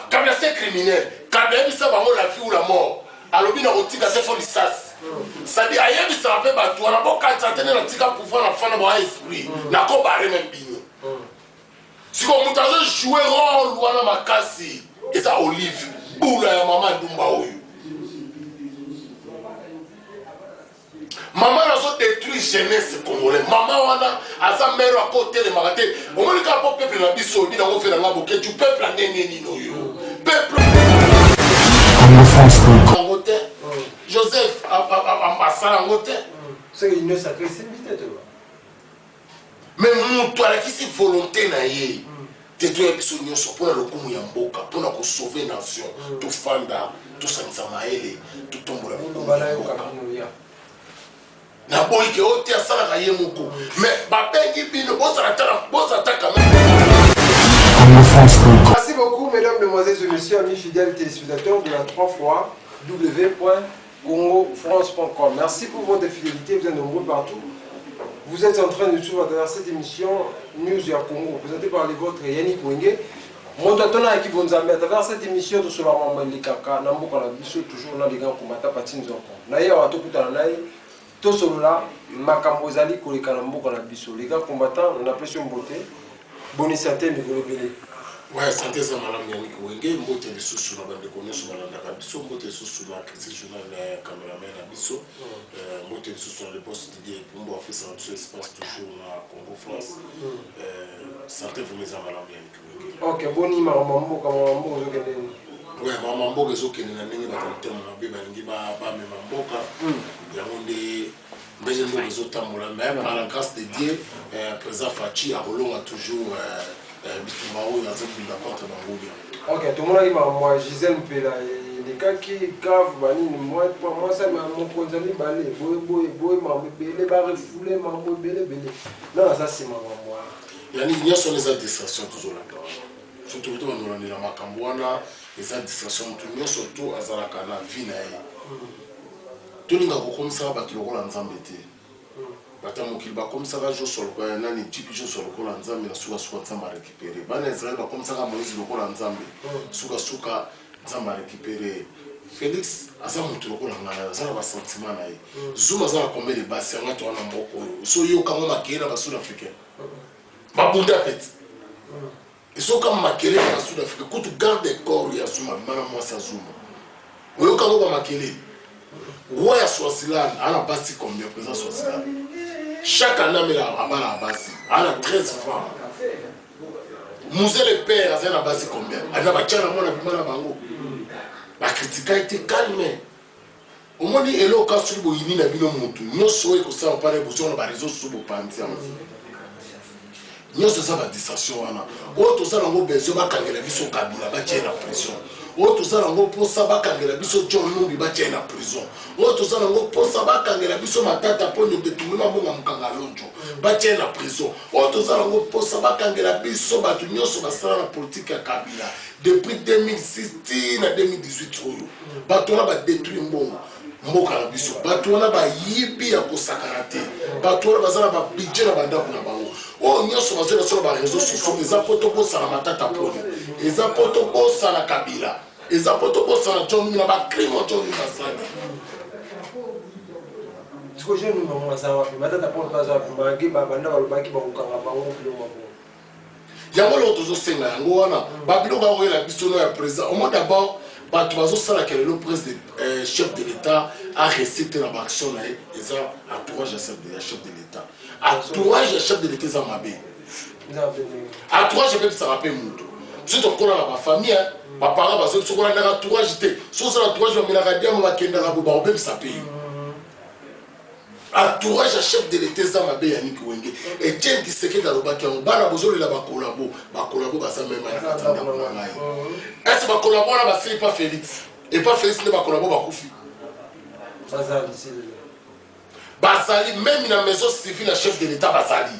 Kabila c'est criminel. Kabila il ça va la vie ou la mort. Alors il a retiré cette fois l'issas. Ça dit ailleurs il ça rappelle bateau. On a pas quand ça tenait la tika pour faire la fin de mon esprit. N'a pas barré même bino. Si on monte jouer rôle ou à ma casse et ça Olive. Boula ya maman Dumba oyo. Maman a détruit jeunesse congolais. Maman wana aza mère à côté de Maraté. Au moins le peuple na biso bi na ko fait na boké du peuple na neni no yo. Peuple Angote. Joseph Ambassa Angote. C'est une sacrée civilité toi. Mais mon toi qui c'est volonté na yé. Détruire biso nyonso pour le kumu ya mboka, pour na ko sauver nation, tout fanda, tout sanisa maele, tout tombola. Na boy ke ote asala ka ye moko mais ba bengi bino bozala quand même. Merci beaucoup mesdames, mesdemoiselles et messieurs, amis fidèles téléspectateurs de la 3 fois www.congofrance.com. Merci pour votre fidélité, vous êtes nombreux partout. Vous êtes en train de suivre à travers cette émission News du Congo, présentée par les vôtres Yannick Wenge. Mon tatona qui vous a mis à travers cette émission de Sola Mamali Kaka, Namboka la Bisso, toujours dans les grands combats, Patine Zonko. Naïa Watokuta Naï. Tout cela, Makambozali, Kolekanambo, Bisso. Les gars combattants, on appelle sur beauté. Bonne santé, mais vous le belé. Ouais, santé, ça m'a l'ami Yannick Wenge. Mbote les sous la bande de connaissances sur la Bisso. Mbote les sous la critique journal caméraman à Bisso. Mbote les sous sur le poste de pour moi, fait ça sur l'espace toujours à Congo-France. Santé, vous mes amis, Yannick Wenge. Ok, bon, il m'a remonté comme un bon. Ouais, maman mboka ezokende na ndenge batalitema mabe balingi bamema mboka yango nde mbele mboka ezotambola mais par la grâce de Dieu président Fachi akolonga toujours bitumba oyo azobunda contre bango bien. Ok, tomonaki moi Gisèle Mpela elekaki grave banini moi ça mokonzi mibale boye mambo ebele barefule mambo ebelebele nanga aza nsima mambo wana yani nyonso eza distraction tozolanda surtout to banolandela makambo wana eza distraction motu nyonso to azalaka na vie na ye tolinga kokomisaka bato lokola nzambe te bata mokili bakomisaka joso lokola nani jipi joso lokola nzambe na sukasuka nzambe arécupéré bana israel bakomisaka moïse lokola nzambe sukasuka nzambe arécupéré Félix aza motu lokola ngana aza na basentiment na ye zuma aza na combien de basi yanga to wana mboko oyo so yokango makeye na basud africain babunda pete esoka makele na Sud Afrique kutu garde corps ya Zuma mana mwasi ya Zuma oyoka ngo makele roi ya Swaziland ana basi combien président Swaziland chaque année amela abana basi ana 13 francs Mouze le père azana basi combien ana bachana mona bimana bango ba critique été calme au moins elo ka subo yini na bino mutu nyoso e ko sa pare bo sur ba réseaux subo panti nyonso eza badistraction wana oyo toza nango besoin bakangela biso Kabila batie na prison oyo toza nango mposa bakangela biso John Numbi batie na prison oyo toza nango mposa bakangela biso Matata Ponyo Betumba mbonga mokanga Lonjo batie na prison oyo toza nango mposa bakangela biso bato nyonso basala na politique ya Kabila depuis 2016 na 2018 oyo bato wana badétruire mbongo mboka na biso bato wana bayibi ya kosakana te bato wana baza na babudget na bandako na bango oyo nyonso bazela solo ba réseaux sociaux eza poto kosala Matata Ponyo eza poto kosala Kabila eza poto kosala John Numbi na bacrime John Numbi basali siko je nous maman ça va Matata Ponyo baza bangi babanda balobaki bakokanga bango bilo mabo yango lo tozosenga yango wana babiloko akoyela biso no ya président au moins d'abord bato bazosalaka lelo président chef de l'état a recette na baaction na ye eza entourage ya chef de l'état entourage ya chef de l'état eza mabe entourage epekisaka mpe mutu soki tokola na bafamille baparent bazoki sokola ndaka entourage te soki osala entourage bamelaka diamo bakendaka bo bakobebisa mpe yo entourage ya chef de l'état eza mabe Yannick Wenge Etienne Tshisekedi alobaki yango bana bozolela bakolabo baza mema na kati ndako na ngai ese bakolabo wana basili pa Félix et pas Félix nde bakolabo bakufi bazali même na maison civile ya chef de l'état bazali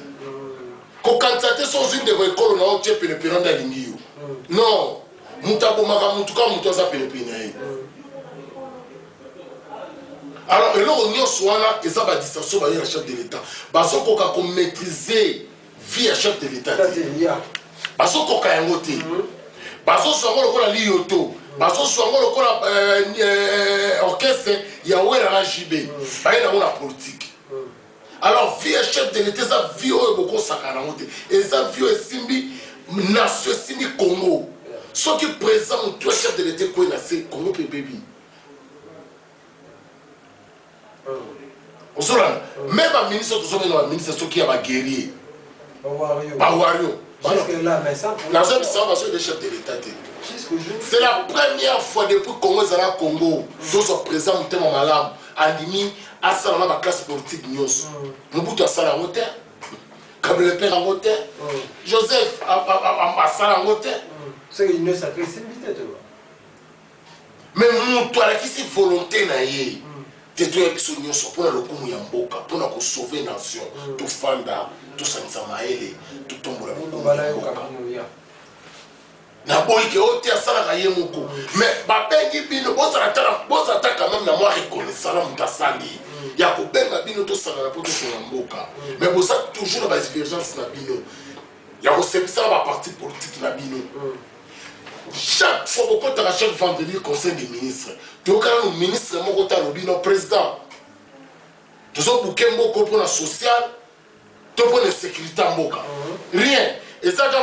kokanisa te so ozwi ndeko ekolo na otie penepene nde alingi yo non moto abomaka motu kaka moto aza penepene na ye alors eloko nyonso wana eza badistraction baye na chef de l'état bazokoka komaîtriser vie ya chef de l'état te bazokoka yango te bazo songo lokola liyoto bazo songo lokola orchestre ya wera na JB baye na la politique. Alors vie chef de l'État ça vie oyo boko sakana monte et ça vie simbi nation simbi Congo. Ce qui présente toi chef de l'État ko na c'est Congo PPB. Osola même un ministre tout ça ministre ce qui a guerrier. Bawario. Jusque là mais ça la zone ça va sur des chefs de l'État. C'est la première fois depuis Congo Zara Congo nous sommes présents tellement malade Andimi à ça dans la classe politique news. Mobutu a ça en hauteur. Comme le père en hauteur. Joseph a ça en hauteur. C'est une sacrée similité toi. Mais toi qui c'est volonté na yé. Tetuya biso nyonso pona lokumu ya mboka pona ko sauver nation to fanda to sanisa maele to tombola na boy ke ote asala ka yemoko mais ba bengi bino bozala quand même na moi reconnaissant mutasali ya ko benga bino to sala na poto na mboka mais boza toujours ba divergence na bino ya ko sepisa ba parti politique na bino. Chaque fois que tu as chaque vendredi le conseil des ministres, tu as le ministre le président. Tu as pour la social, tu as la sécurité en boka. Rien. Et ça, tu as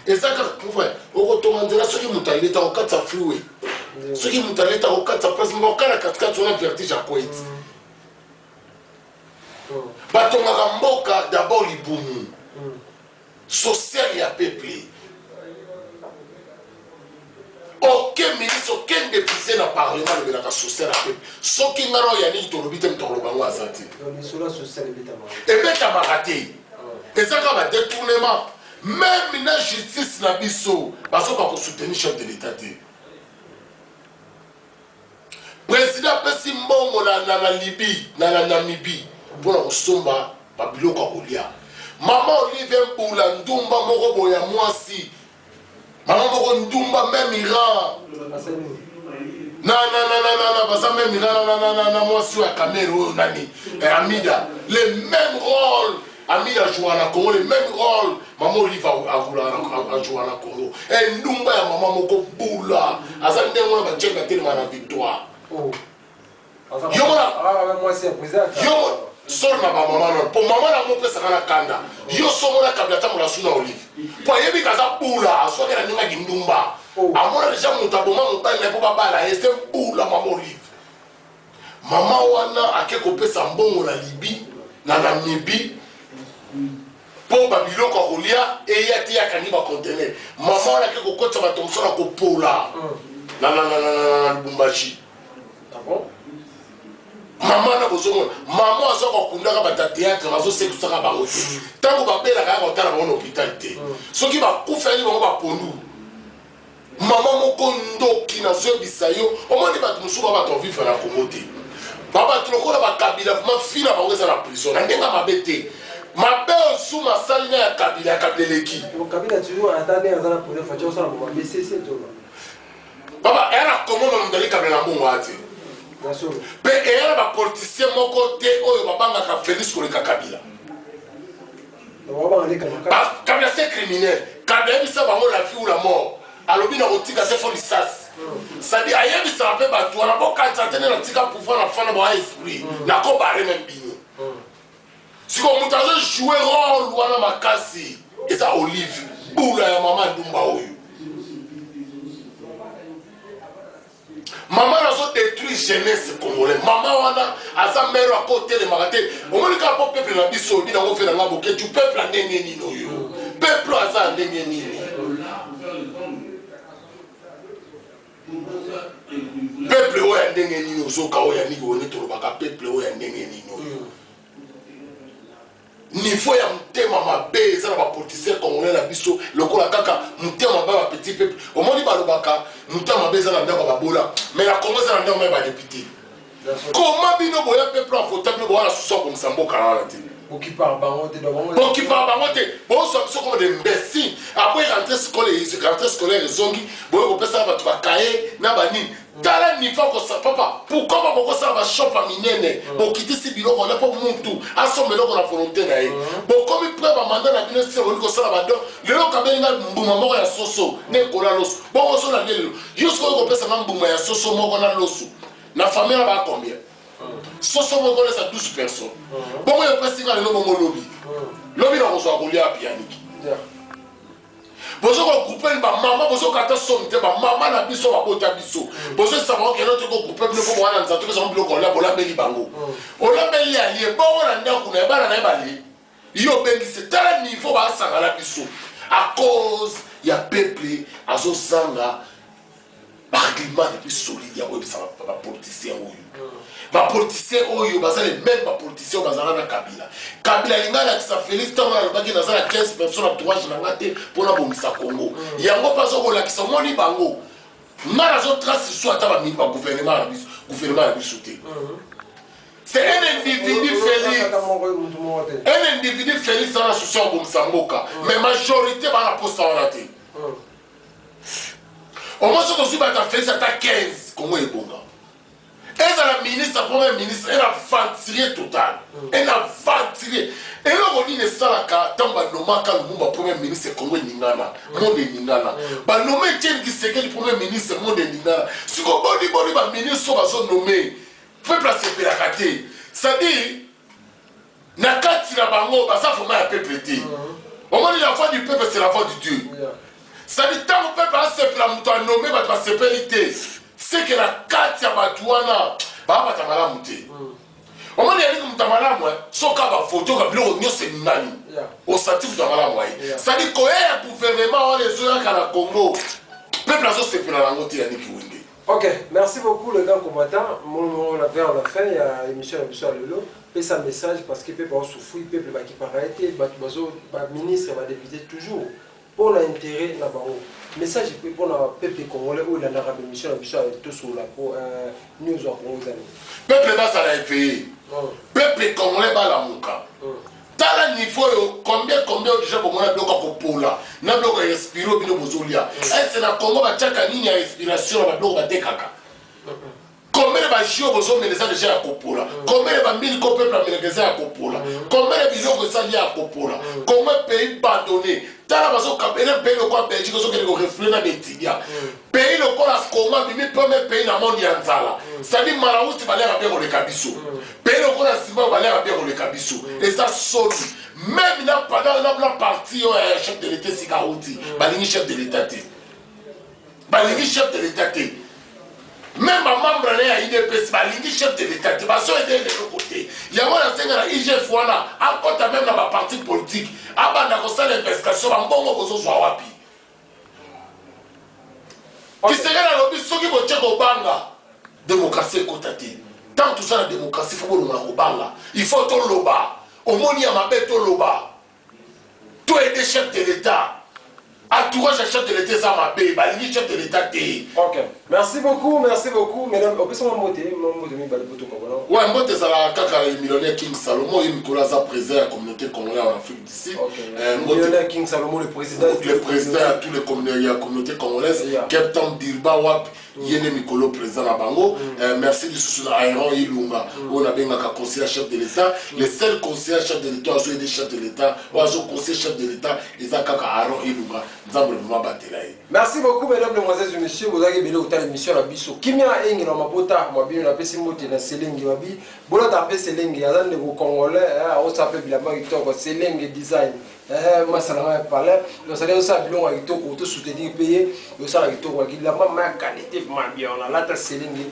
et ça, tu as ceux qui m'ont allé au 4 freeway. Ceux qui m'ont allé au 4 place, mais au 4 tu as vertige à Koweït. Batonga mboka d'abord libumu. Social et à peuple. Aucun ministre, aucun député dans le Parlement ne peut social à peuple. Ce qui n'a rien dit, tu l'as dit, tu l'as dit. Et bien, tu as raté. Et ça, quand tu détournement, même la justice n'a pas besoin de soutenir le chef de l'État. Le président Pessi Mbongo na Libye, na Namibie, pour la Somba, Babilo Kakolia. Maman Olivier Mboula, Ndumba Morobo ya Mwasi. Maman Moko Ndumba même Iran. Non, parce même Iran, Mwasi wa Cameroun, Nani, Amida. Les mêmes rôles. Amida joue à Congo, les mêmes rôles. Maman Olivier a joué à Congo. Et Ndumba ya Maman Moko Boula. Azande Mwana va tchéka tellement la victoire. Yo, sort na ba maman non pour maman na mo pesa kana kanda yo somo na kabila tamu la suna olive po yebi kaza pula so kera ninga gindumba amona deja mutaboma mutani na po babala este pula maman olive mama wana akeko pesa mbongo na Libye na Namibie po babilo ko kolia e yati yakani ba conteneur mama wana akeko kotsa ba tomso na ko pula na Lubumbashi. Ah bon? Maman na bozomo maman azoko kundaka ba théâtre bazo sekusaka ba rote tango ba bela ka kotala ba hôpital te soki ba kufeli ba ba pondu maman moko ndoki na zo bisayo omoni ba tumusu ba to vivre na komote baba tulokola ba kabila ma fina ba weza na prison na ndenga mabete mabe osu masali na ya kabila leki kabila toujours atane azana pour faire ça na ba BCC to baba era comment on dali kabila mbongo ati pe eyala ba politicien moko te oyo babangaka Félix Koleka Kabila Kabila c'est criminel Kabila bisa bango la vie ou la mort alobi na kotika te fo lisasi c'est-à-dire ayebisa pe bato wana bokanisa tene na tika pouvoir na fana ba esprit na ko bare même bino siko mutu azo jouer rôle wana makasi eza Olive bula ya mama Ndumba oyo maman a détruit jeunesse congolais. Maman wana asa mère à côté de Maraté. Au moins le cap peuple na biso bi na ngo fela ngabo ke tu peuple ndenge nini oyo. Peuple asa ndenge nini. Peuple oya ndenge nini ozoka oya ni woni to baka peuple oya ndenge nini oyo. Niveau ya mutema mabe eza na ba politicien congolais na biso lokola kaka mutema ba petit peuple omoni balobaka mutema mabe eza na ndako babola mais la Congo eza na ndako ba député comment bino boya peuple en fauteuil boya la sousso comme sambo kana la télé qui parle bangote bon qui parle bangote bon ça comme des imbéciles après rentrée scolaire zongi bon on peut ça va tu vas cahier na bani tala niveau ko ça papa pourquoi pas beaucoup ça va shop à minene bon quitter ce bureau on a pas muntu asombe donc on a volonté na ye bon comme il prend mandat na bino c'est on ko ça va donc le lo kabeli na mbuma moko ya soso ne kola loso bon on so na lelo jusqu'au ko pesa na mbuma ya soso moko na loso na famille va combien soso moko laisse à 12 personnes bon il presse na le moko lobby lobby na ko so akolia pianiki bozo ko couper ba mama bozo kata somte ba mama na biso ba bota biso bozo savoir que notre ko couper le ko wana nzatu ko bloko la bola beli bango ola beli ali bon na ndako na ba na bali yo bengi c'est tel niveau ba sangala biso à cause ya peuple azo sanga ba climat depuis solide ya web ça ba politicien oyo ba politicien oyo ba les mêmes ba politicien ba zana na Kabila lingala ki sa Félix tant na lobaki na zana 15 personnes à 3 jours na ngate pona bongisa Congo yango pas zo ko la ki sa moni bango ngala zo trace so ata ba mi ba gouvernement la biso te c'est un individu Félix dans la société bongisa mboka mais majorité ba na poste en raté au moins ce que tu vas Félix ata 15 Congo est bon. Elle est la ministre, la première ministre, elle a ventilé total. Elle a ventilé. Et là, on dit que ça, quand le premier ministre, Congo est Ningana, monde est Ningana. Bah, nommé Tien qui c'est que le premier ministre, monde est Ningana. Si on dit que le ministre va nommer, peuple a se la rater. Ça dit, Nakati la bango, ça faut mal peuple. Au moins, la voix du peuple, c'est la voix du Dieu. Ça dit, tant que le peuple a se la nommer, va se périter. C'est que la carte ya batuana ba ta malamu te o moni ya ni mtamalamu soka ba photo ka bilo nyo seminani o satif ta malamu ai ça dit ko ya gouvernement on les zoya kala Congo peuple azo se pela la ngoti ya ni kiwenge. OK, merci beaucoup les gars combattants. On a vers la fin il y a émission à Lelo et ça message parce que peuple souffrir peuple ba qui paraître ba ministre ba député toujours pour l'intérêt na bango. Message pour le peuple congolais ou la narabe mission avec tout sur la news en Congo. Peuple bas ça la pays. Peuple congolais bas la muka. Tala niveau combien déjà pour moi na bloka ko pola. Na bloka respiro bino bozolia. C'est na Congo ba tchaka nini ya inspiration ba bloka tekaka. Combien de bajio bozo meneza déjà à Kopola. Combien de bambili ko peuple meneza à Kopola. Combien de biloko ça lié à Kopola. Combien pays pardonné. Tala bazo kapena pays le quoi Belgique zo ke ko reflet na betibia. Pays le quoi la Congo bimi premier pays na monde ya nzala. Ça dit Malawi ti balé rabia ko le kabiso. Pays le quoi la Simba balé rabia ko le kabiso. Et ça sonne. Même là pendant la partie chef de l'État Sikaouti, balingi chef de l'État. Balingi chef de l'État. Même ma membre à IDPS, balingi chef de l'État, tu vas aider de l'autre côté. Il y a un IGF, à côté même dans ma partie politique, à bas l'investigation, à bon mot soit wapi. Qui serait la lobby, ceux qui vont checker au banga, démocratie côté. Tant tout ça la démocratie, il faut que l'on banga. Il faut tout le bas. Au monde, il y a ma bête tout le bas. Tout est des chefs de l'État. Entourage chef de l'État, ça m'a payé. Balingi chef de l'État. OK. Merci beaucoup, mesdames. On peut se monter, ouais, moi, c'est le millionnaire King Salomon et Nicolas président de la communauté congolaise en Afrique d'ici. Millionnaire King Salomon, le président de toutes les communautés congolaises. Captain Dirba Wap, Yene Mikolo, président de Bango. Merci du soutien à Iron Ilunga. On a bien un conseiller chef de l'État. Les seuls conseillers chefs de l'État, ils ont des chefs de l'État. Ils ont conseiller chef de l'État. Ils ont Aaron Ilunga. Merci beaucoup, mesdames, mesdemoiselles et messieurs. Vous avez bien l'émission la biso. Kimia engi na mabota mabino na pesi moti na selengi wabi. Bola tape selengi azan de vous congolais. On s'appelle bilamba kitoko selengi design. Moi ça n'a pas parlé. Nous allons ça bilon avec kitoko tout soutenir payer. Nous ça la kitoko qui la ma qualité ma bien on a la ta selengi.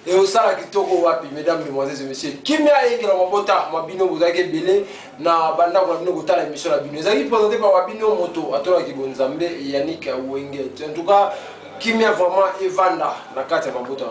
Et on ça la kitoko wapi mesdames, mesdemoiselles et messieurs. Kimia engi na mabota mabino vous avez belé na banda kwa bino kutala émission la bino. Ezali présenté par Wabino Moto atola ki bonzambe Yannick Wenge. En tout cas, Kimia vraiment Evanda na kati ya mabuta.